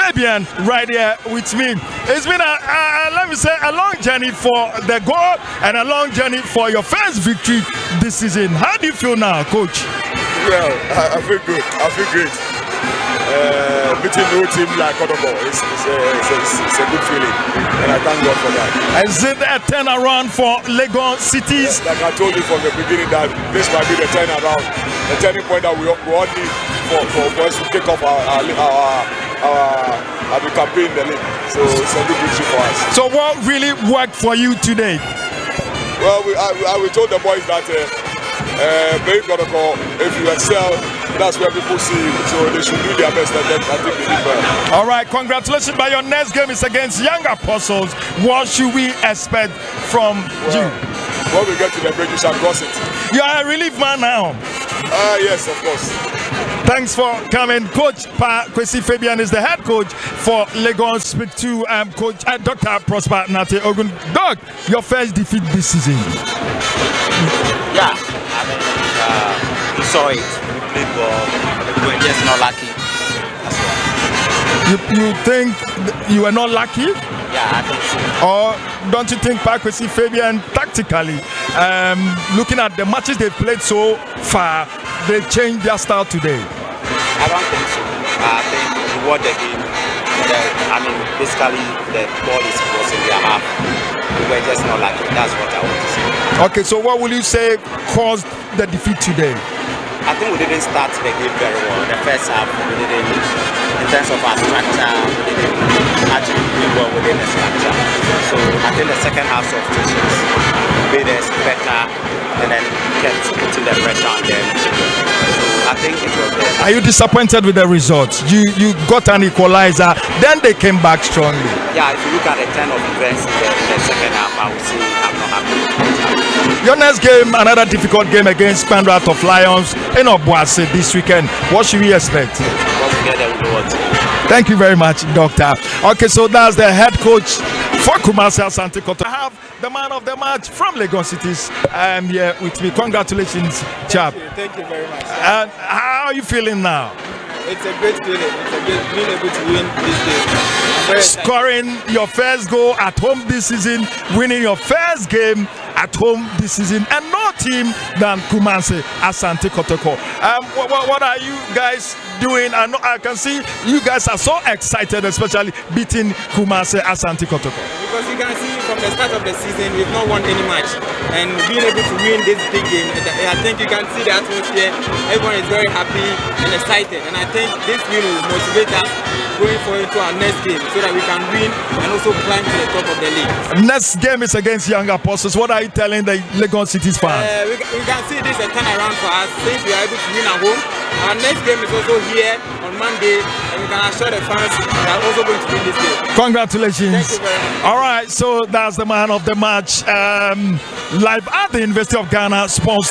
Fabian right here with me. It's been let me say, a long journey for the goal and a long journey for your first victory this season. How do you feel now, Coach? Well, I feel good. I feel great. Beating no team like Kotoko, it's a good feeling, and I thank God for that. Is it a turnaround for Legon cities? Like I told you from the beginning, that this might be the turnaround, the turning point that we all need for us to take off our campaign in the league. So it's a good victory for us. So what really worked for you today? Well, we told the boys that playing Kotoko, if you excel, that's where people see you. So they should do their best, and then I think they did well. All right, congratulations. But your next game is against Young Apostles. What should we expect from you? When we get to the break, we shall cross it. You are a relief man now. Yes, of course. Thanks for coming. Coach KWASI Fabian is the head coach for Legon. Speak to Coach Dr. Prosper Nate Ogun. Doc, your first defeat this season. Yeah, I mean, we saw it. We played ball. We were just not lucky. That's all. You think you were not lucky? Yeah, I think so. Or don't you think KWASI Fabian tactically, looking at the matches they've played so far, they changed their style today? I don't think so. I think what they did, basically the ball was in their half. We were just not lucky. That's what I want to say. Okay, so what will you say caused the defeat today? I think we didn't start the game very well. The first half, we didn't, in terms of our structure, we didn't actually play well within the structure. So I think the second half substitutions made us better and then kept putting the pressure on them. So I think it was better. Are you disappointed with the results? You got an equalizer, then they came back strongly. Yeah, if you look at the turn of events in the second half, I would say I'm not happy. Your next game, another difficult game against Pandrat of Lions in KWASI this weekend. What should we expect? Thank you very much, Doctor. Okay, so that's the head coach for Kumasi Asante Kotoko. I have the man of the match from Legon Cities here with me. Congratulations, chap. Thank you very much. And how are you feeling now? It's a great feeling. It's a great being able to win this game. Scoring your first goal at home this season, winning your first game at home this season, and no team than Kumasi Asante Kotoko. What are you guys doing? I can see you guys are so excited, especially beating Kumasi Asante Kotoko. Because you can see from the start of the season, we've not won any match, and being able to win this big game, I think you can see the atmosphere. Everyone is very happy and excited, and I think this win will motivate us going forward to our next game so that we can win and also climb to the top of the league. Next game is against Young Apostles. What are you telling the Legon Cities fans? We can see this a turnaround for us since we are able to win at home. Our next game is also here on Monday, and we can assure the fans we are also going to win this game. Congratulations. Thank you very much. All right, so that's the man of the match. Live at the University of Ghana, sponsored